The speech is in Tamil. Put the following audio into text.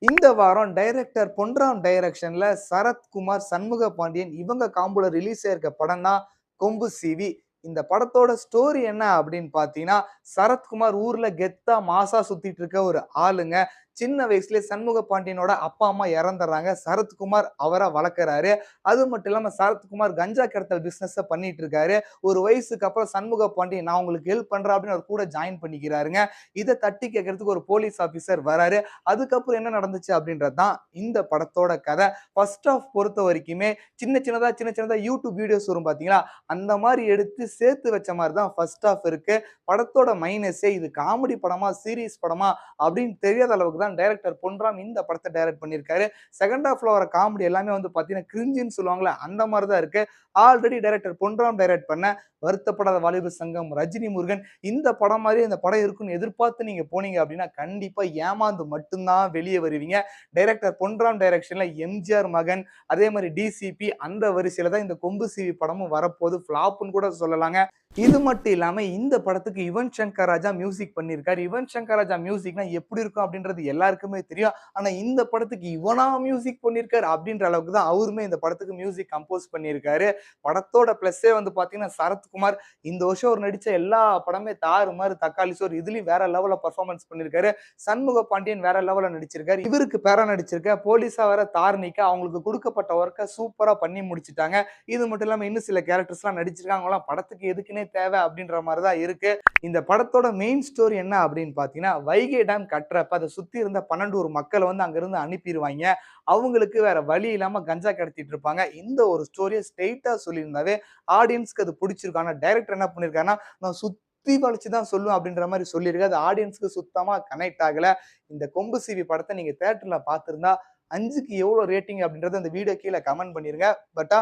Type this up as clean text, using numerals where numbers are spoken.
இந்த வாரம் டைரக்டர் பொன்ராம் டைரக்ஷன்ல சரத்குமார், சண்முக பாண்டியன் இவங்க காம்போல ரிலீஸ் ஆயிருக்க படம் தான் கொம்பு சிவி. இந்த படத்தோட ஸ்டோரி என்ன அப்படின்னு பார்த்தீங்கன்னா, சரத்குமார் ஊர்ல கெத்தா மாஸா சுத்திட்டு இருக்க ஒரு ஆளுங்க. சின்ன வயசுலயே சண்முக பாண்டியனோட அப்பா, அம்மா இறந்துடுறாங்க. சரத்குமார் அவர வளர்க்கறாரு. அது மட்டும் இல்லாம சரத்குமார் கஞ்சா கடத்தல் பிசினஸ பண்ணிட்டு இருக்காரு. ஒரு வயசுக்கு அப்புறம் சண்முக பாண்டியன் நான் உங்களுக்கு ஹெல்ப் பண்றேன் அப்படின்னு அவர் கூட ஜாயின் பண்ணிக்கிறாருங்க. இத தட்டி கேட்கறதுக்கு ஒரு போலீஸ் ஆபீசர் வராரு. அதுக்கப்புறம் என்ன நடந்துச்சு அப்படின்றது தான் இந்த படத்தோட கதை. ஃபர்ஸ்ட் ஹாஃப் பொறுத்த வரைக்குமே சின்ன சின்னதா யூடியூப் வீடியோஸ் வரும் பார்த்தீங்களா? அந்த மாரி எடுத்து சேர்த்து வச்ச மாரி தான் ஃபர்ஸ்ட் ஹாஃப் இருக்கு. படத்தோட மைனஸே இது காமெடி படமா, சீரிஸ் படமா அப்படின்னு தெரியாத அளவுக்கு தான் டைரக்டர் பொன்ராம் இந்த படத்த டைரக்ட் பண்ணியிருக்காரு. செகண்ட் ஹாஃப்ல வர காமெடி எல்லாமே வந்து பார்த்தீங்கன்னா, கிரிஞ்சுன்னு சொல்லுவாங்கல்ல, அந்த மாரி தான் இருக்கு. ஆல்ரெடி டைரக்டர் பொன்ராம் டைரக்ட் பண்ண வருத்தப்படாத வாலிபர் சங்கம், ரஜினி முருகன் இந்த படம் மாரியே இந்த படம் இருக்குன்னு எதிர்பார்த்து நீங்க போனீங்க அப்படின்னா, கண்டிப்பா ஏமாந்து மட்டும் தான் வெளிய வருவீங்க. டைரக்டர் பொன்ராம் டைரக்ஷன்ல எம்ஜிஆர் மகன், அதே மாரி டிசிபி அந்த வரிசையில தான் இந்த கொம்பு சிவி படமும் வரப்போது. ஃப்ளாப்ன்னு கூட சொல்லலாங்க. இது மட்டும் இல்லாம இந்த படத்துக்கு யுவன் சங்கர் ராஜா மியூசிக் பண்ணியிருக்காரு. யுவன் சங்கர் ராஜா மியூசிக்னா எப்படி இருக்கும் அப்படின்றது எல்லாருக்குமே தெரியும். ஆனா இந்த படத்துக்கு இவனா மியூசிக் பண்ணியிருக்காரு அப்படின்ற அளவுக்கு தான் அவருமே இந்த படத்துக்கு மியூசிக் கம்போஸ் பண்ணியிருக்காரு. படத்தோட பிளஸ்ஸே வந்து பார்த்தீங்கன்னா, சரத்குமார் இந்த வருஷம் அவர் நடிச்ச எல்லா படமே தாறுமாறு தக்காளி சோறு. இதுலயும் வேற லெவல்ல பெர்ஃபார்மன்ஸ் பண்ணியிருக்காரு. சண்முக பாண்டியன் வேற லெவல்ல நடிச்சிருக்காரு. இவருக்கு பேரா நடிச்சிருக்க போலீஸா வேற தார்னிகா அவங்களுக்கு குடுக்கப்பட்ட ஒர்க்க சூப்பரா பண்ணி முடிச்சுட்டாங்க. இது மட்டும் இல்லாம இன்னும் சில கேரக்டர்ஸ்லாம் நடிச்சிருக்காங்க. அவங்கலாம் படத்துக்கு எதுக்குன்னே தேவை அப்படின்ற மாரி தான் இருக்கு. இந்த படத்தோட மெயின் ஸ்டோரி என்ன அப்படின்னு பார்த்தீங்கன்னா, வைகை டேம் கட்டுறப்ப அத சுத்தி இருந்த 12 ஊர் மக்கள வந்து அங்கிருந்து அனுப்பிருவாய்ங்க. அவங்களுக்கு வேற வழி இல்லாம கஞ்சா கடத்திட்டு இருப்பாங்க. இந்த ஒரு ஸ்டோரிய ஸ்ட்ரெய்ட்டா சொல்லியிருந்தாவே ஆடியன்ஸ்க்கு அது புடிச்சிருக்கும். ஆனா டைரக்டர் என்ன பண்ணியிருக்காருன்னா, நான் சுத்தி வளைச்சு தான் சொல்லுவேன் அப்படின்ற மாரி சொல்லியிருக்காரு. அது ஆடியன்ஸ்க்கு சுத்தமா கனெக்ட் ஆகல. இந்த கொம்பு சிவி படத்த நீங்க தியேட்டர்ல பார்த்திருந்தா 5க்கு எவ்வளோ ரேட்டிங் அப்படின்றத அந்த வீடியோ கீழ கமெண்ட் பண்ணிருங்க. பட்டா